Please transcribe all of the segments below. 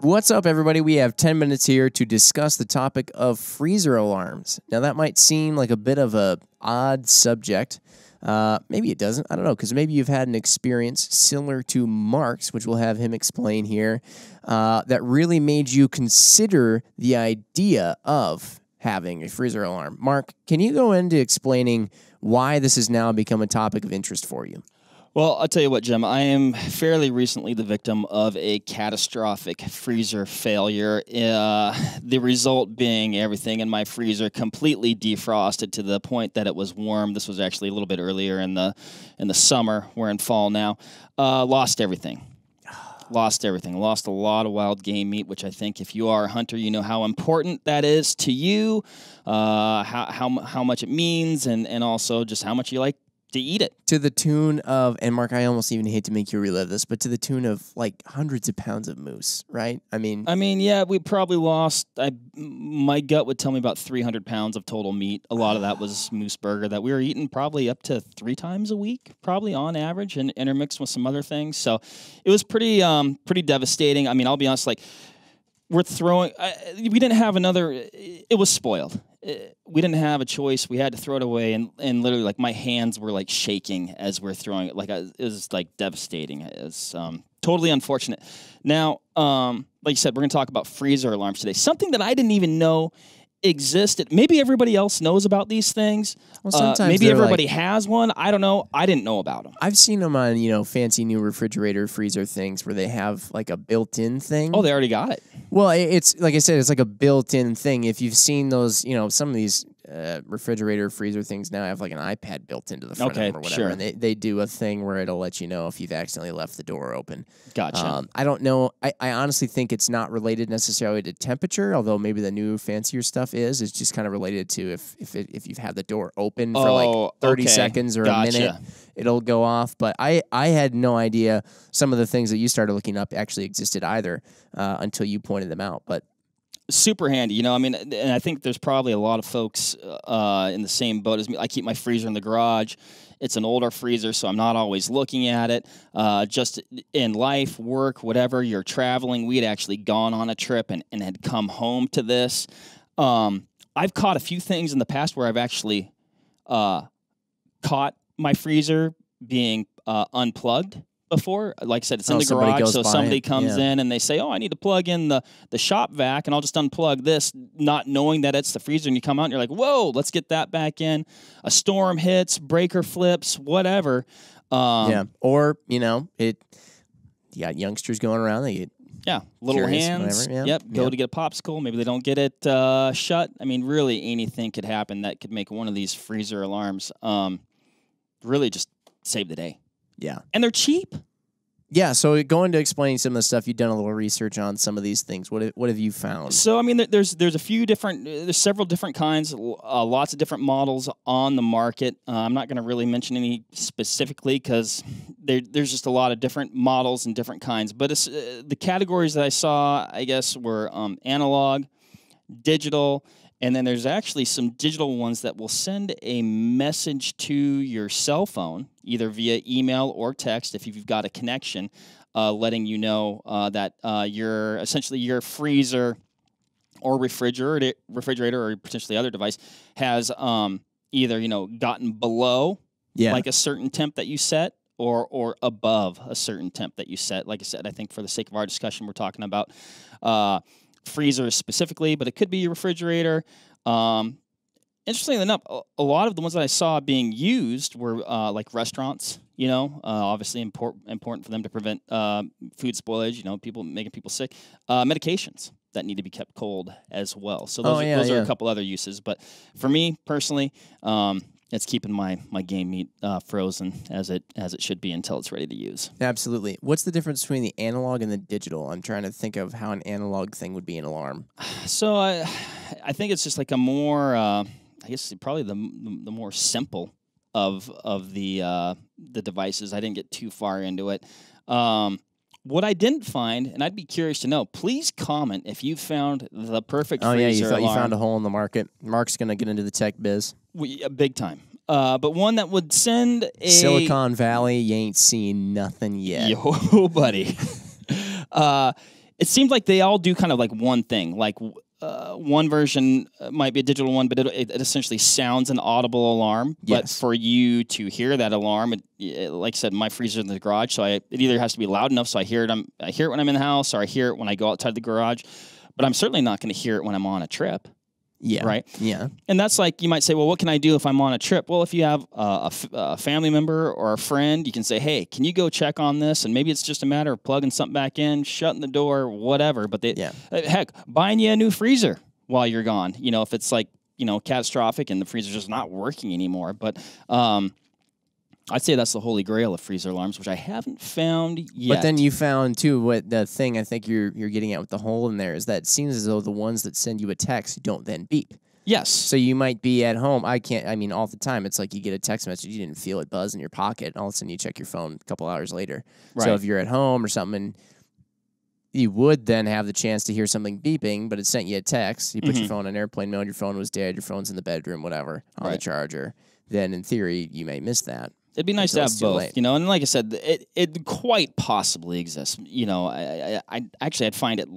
What's up, everybody? We have 10 minutes here to discuss the topic of freezer alarms. Now, that might seem like a bit of a odd subject. Maybe it doesn't. I don't know, because maybe you've had an experience similar to Mark's, which we'll have him explain here, that really made you consider the idea of having a freezer alarm. Mark, can you go into explaining why this has now become a topic of interest for you? Well, I'll tell you what, Jim. I am fairly recently the victim of a catastrophic freezer failure. The result being everything in my freezer completely defrosted to the point that it was warm. This was actually a little bit earlier in the summer. We're in fall now. Lost everything. Lost everything. Lost a lot of wild game meat, which I think if you are a hunter, you know how important that is to you, how much it means, and also just how much you like to eat it. To the tune of, and Mark, I almost even hate to make you relive this, but to the tune of like hundreds of pounds of moose, right? I mean, yeah, we probably lost, my gut would tell me about 300 pounds of total meat. A lot of that was moose burger that we were eating probably up to 3 times a week, probably on average, and intermixed with some other things. So it was pretty devastating. I mean, I'll be honest, like, we didn't have another, it was spoiled. We didn't have a choice. We had to throw it away, and literally, like, my hands were like shaking as we're throwing it. Like, it was like devastating. It was totally unfortunate. Now, like you said, we're gonna talk about freezer alarms today. Something that I didn't even know existed. Maybe everybody else knows about these things. Well, sometimes maybe everybody has one. I don't know. I didn't know about them. I've seen them on, fancy new refrigerator freezer things where they have like a built-in thing. Oh, they already got it. Well, it's like I said, it's like a built-in thing. If you've seen those, some of these refrigerator freezer things now have like an iPad built into the front of them or whatever, sure. and they do a thing where it'll let you know if you've accidentally left the door open. Gotcha. I don't know. I honestly think it's not related necessarily to temperature, although maybe the new fancier stuff is. It's just kind of related to if you've had the door open for like 30 seconds or a minute, it'll go off. But I had no idea some of the things that you started looking up actually existed either until you pointed them out. But super handy, I mean, and I think there's probably a lot of folks in the same boat as me. I keep my freezer in the garage. It's an older freezer, so I'm not always looking at it. Just in life, work, whatever, you're traveling. We had actually gone on a trip and had come home to this. I've caught a few things in the past where I've actually caught my freezer being unplugged before. Like I said, it's in the garage, so somebody comes in and they say, oh, I need to plug in the shop vac, and I'll just unplug this, not knowing that it's the freezer, and you come out and you're like, whoa, let's get that back in. A storm hits, breaker flips, whatever. Or, you got youngsters going around, they get little curious, hands. whatever, Go to get a popsicle. Maybe they don't get it shut. I mean, really anything could happen that could make one of these freezer alarms really just save the day. Yeah. And they're cheap. Yeah, so going to explain some of the stuff, you've done a little research on some of these things. What have you found? So, I me's there's several different kinds, lots of different models on the market. I'm not going to really mention any specifically because there's just a lot of different models and different kinds. But the categories that I saw, I guess, were analog, digital, and then there's actually some digital ones that will send a message to your cell phone, either via email or text if you've got a connection, letting you know that your freezer or refrigerator or potentially other device has either gotten below like a certain temp that you set or above a certain temp that you set. Like I said, I think for the sake of our discussion, we're talking about freezers specifically, but it could be your refrigerator. Interestingly enough, a lot of the ones that I saw being used were like restaurants. Obviously important for them to prevent food spoilage. People making people sick. Medications that need to be kept cold as well. So those are a couple other uses. But for me personally, it's keeping my game meat frozen as it should be until it's ready to use. Absolutely. What's the difference between the analog and the digital? I'm trying to think of how an analog thing would be an alarm. So I think it's just like a more, I guess probably the more simple of the devices. I didn't get too far into it. What I didn't find, and I'd be curious to know, please comment if you found the perfect freezer alarm. You found a hole in the market. Mark's going to get into the tech biz. Big time. But one that would send a... Silicon Valley, you ain't seen nothing yet. Yo, buddy. it seems like they all do kind of like one thing. Like one version might be a digital one, but it essentially sounds an audible alarm. Yes. But for you to hear that alarm, like I said, my freezer's in the garage, so it either has to be loud enough so I hear it. I hear it when I'm in the house, or I hear it when I go outside the garage. But I'm certainly not going to hear it when I'm on a trip. Yeah. Right. Yeah. And that's like, you might say, well, what can I do if I'm on a trip? Well, if you have a family member or a friend, you can say, hey, can you go check on this? And maybe it's just a matter of plugging something back in, shutting the door, whatever. But heck, buying you a new freezer while you're gone. You know, if it's like, you know, catastrophic and the freezer's just not working anymore. But I'd say that's the holy grail of freezer alarms, which I haven't found yet. But then you found too what the thing I think you're getting at with the hole in there is that it seems as though the ones that send you a text don't then beep. Yes. So you might be at home. I mean, all the time, it's like you get a text message, you didn't feel it buzz in your pocket, and all of a sudden you check your phone a couple hours later. Right. So if you're at home or something, you would then have the chance to hear something beeping, but it sent you a text. You put your phone on airplane mode, your phone was dead, your phone's in the bedroom, whatever, on the charger. Then in theory, you may miss that. It'd be nice to have both, you know, and like I said, it quite possibly exists. You know, I'd find it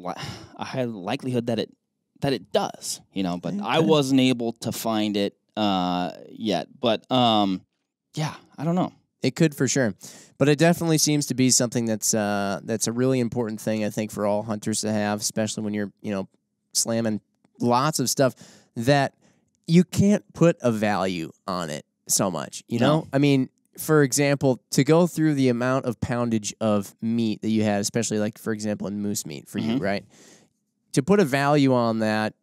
a high likelihood that it does, you know, but I wasn't able to find it yet. But yeah, I don't know. It could for sure, but it definitely seems to be something that's a really important thing, I think, for all hunters to have, especially when you're, you know, slamming lots of stuff that you can't put a value on it so much, you know? I mean, for example, to go through the amount of poundage of meat that you had, especially like, for example, in moose meat for you, right? To put a value on that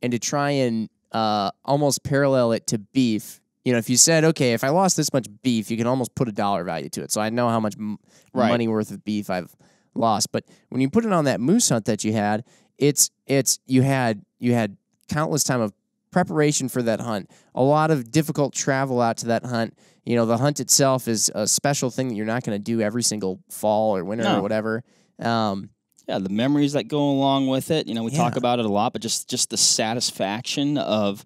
and to try and almost parallel it to beef, you know, if you said, okay, if I lost this much beef, you can almost put a dollar value to it. So I know how much money worth of beef I've lost. But when you put it on that moose hunt that you had, you had countless time of preparation for that hunt, a lot of difficult travel out to that hunt. You know, the hunt itself is a special thing that you're not going to do every single fall or winter or whatever. Yeah, the memories that go along with it. You know, we talk about it a lot, but just the satisfaction of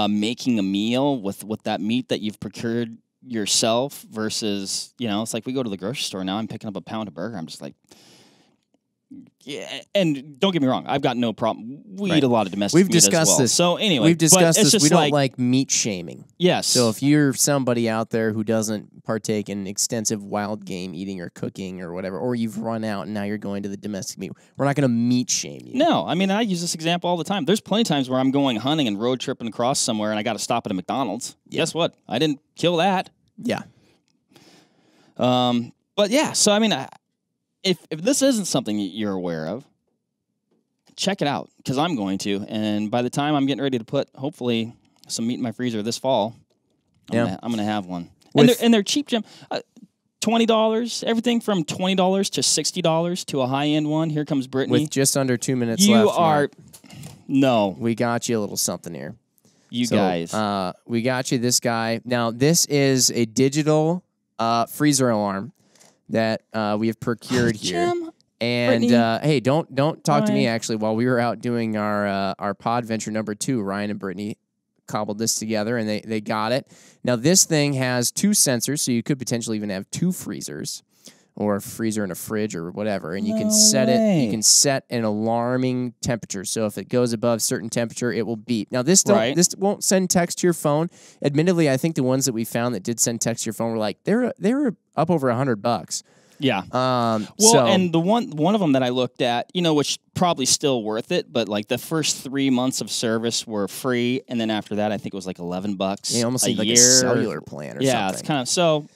making a meal with that meat that you've procured yourself versus, you know, it's like we go to the grocery store now, I'm picking up a pound of burger. I'm just like, yeah, and don't get me wrong, I've got no problem. We eat a lot of domestic meat as well. This. So anyway, we've discussed this. We don't like meat shaming. Yes. So if you're somebody out there who doesn't partake in extensive wild game eating or cooking or whatever, or you've run out and now you're going to the domestic meat, we're not going to meat shame you. No, I mean, I use this example all the time. There's plenty of times where I'm going hunting and road tripping across somewhere and I got to stop at a McDonald's. Yeah. Guess what? I didn't kill that. Yeah. But yeah, so I mean, if this isn't something you're aware of, check it out, because I'm going to. And by the time I'm getting ready to put, hopefully, some meat in my freezer this fall, I'm gonna have one. And they're cheap, Jim. $20, everything from $20 to $60 to a high-end one. Here comes Brittany. With just under 2 minutes left. No. We got you a little something here. Guys. We got you this guy. Now, this is a digital freezer alarm that we have procured here. Jim, and hey, don't talk to me. Actually, while we were out doing our pod venture number 2, Ryan and Brittany cobbled this together, and they got it. Now, this thing has 2 sensors, so you could potentially even have 2 freezers, or a freezer and a fridge or whatever, and you can set it. You can set an alarming temperature. So if it goes above certain temperature, it will beep. Now this won't send text to your phone. Admittedly, I think the ones that we found that did send text to your phone were like they were up over $100. Yeah. And the one of them that I looked at, you know, which probably still worth it, but like the first 3 months of service were free, and then after that, I think it was like $11. Yeah, almost a like year. a cellular plan or something. Yeah, it's kind of so.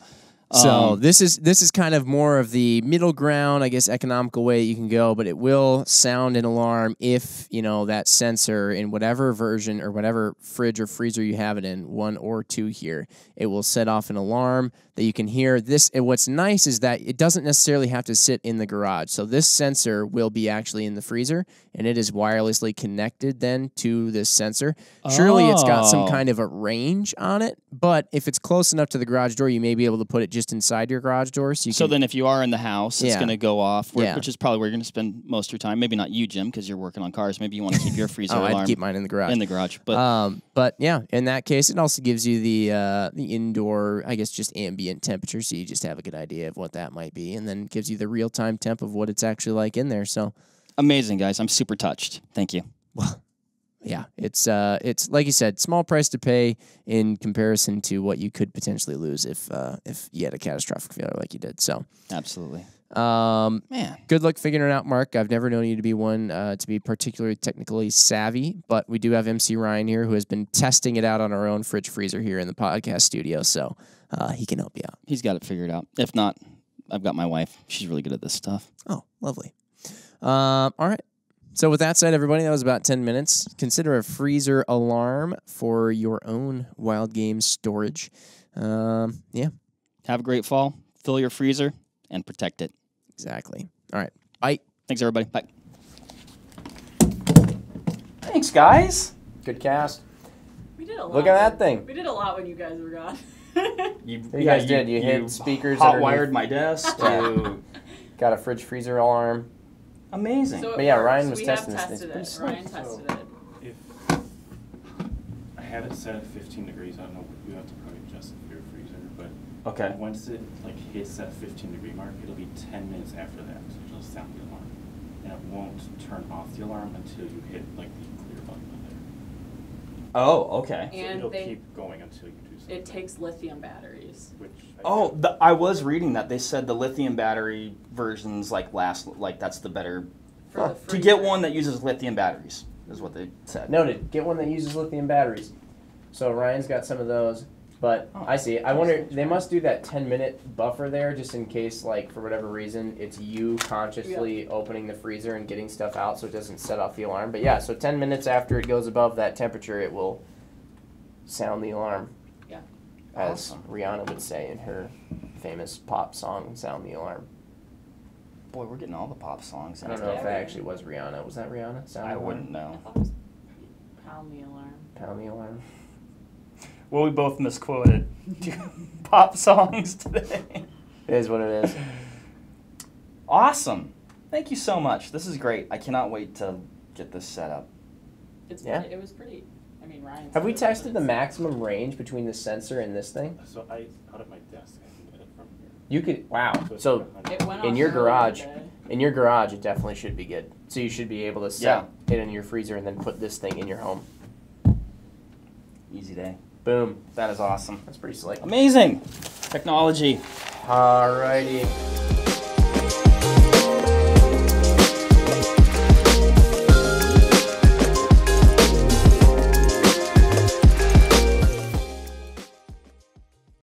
So this is kind of more of the middle ground, I guess, economical way you can go, but it will sound an alarm if, you know, that sensor in whatever version or whatever fridge or freezer you have it in, 1 or 2 here, it will set off an alarm that you can hear. This, and what's nice is that it doesn't necessarily have to sit in the garage. So this sensor will be actually in the freezer, and it is wirelessly connected then to this sensor. Surely it's got some kind of a range on it, but if it's close enough to the garage door, you may be able to put it just inside your garage door. So then if you are in the house, it's going to go off, which is probably where you're going to spend most of your time. Maybe not you, Jim, because you're working on cars. Maybe you want to keep your freezer alarm. I'd keep mine in the garage. In the garage. But yeah, in that case, it also gives you the indoor, I guess, just ambient temperature, so you just have a good idea of what that might be, and then gives you the real-time temp of what it's actually like in there. So Amazing, guys. I'm super touched. Thank you. Yeah, it's like you said, small price to pay in comparison to what you could potentially lose if you had a catastrophic failure like you did. So Absolutely. man, good luck figuring it out, Mark. I've never known you to be one to be particularly technically savvy, but we do have MC Ryan here who has been testing it out on our own fridge freezer here in the podcast studio, so he can help you out. He's got it figured out. If not, I've got my wife. She's really good at this stuff. Oh, lovely. All right. So with that said, everybody, that was about 10 minutes. Consider a freezer alarm for your own wild game storage. Yeah. Have a great fall. Fill your freezer and protect it. Exactly. All right. Bye. Thanks, everybody. Bye. Thanks, guys. Good cast. We did a lot. Look at that thing. We did a lot when you guys were gone. You guys did. You hit speakers. Hot wired my desk. Yeah. Got a fridge freezer alarm. Amazing. So But yeah, works. Ryan was We testing have this thing. tested it. Ryan tested it. If I have it set at 15 degrees, I don't know, you have to probably adjust it for your freezer, but Okay. once it hits that 15-degree mark, it'll be 10 minutes after that, so it'll sound the alarm. And it won't turn off the alarm until you hit the clear button on there. Oh, okay. So And it'll they- keep going until you do something. It takes lithium batteries. Which Oh, I was reading that. They said the lithium battery versions that's the better. For the To get freezer. one that uses lithium batteries is what they said. Noted. Get one that uses lithium batteries. So Ryan's got some of those. But Oh. I see. I wonder, they must do that 10-minute buffer there just in case, for whatever reason, it's you consciously opening the freezer and getting stuff out so it doesn't set off the alarm. But yeah, so 10 minutes after it goes above that temperature, it will sound the alarm. Yeah. As Awesome. Rihanna would say in her famous pop song, Sound the Alarm. Boy, we're getting all the pop songs. I don't know if that actually was Rihanna. Was that Rihanna? Sound I the Alarm? wouldn't I know. thought it was pound the alarm. Pound the Alarm. Well, we both misquoted pop songs today. It is what it is. Awesome. Thank you so much. This is great. I cannot wait to get this set up. Yeah. It was pretty. I mean, Ryan. Have we said it, tested the but maximum range between the sensor and this thing? So out of my desk, I can get it from here. You could, wow. it's So like 100. It went in off your earlier garage, today. it definitely should be good. So you should be able to set it in your freezer and then put this thing in your home. Easy day. Boom. That is awesome. That's pretty slick. Amazing. Technology. Alrighty.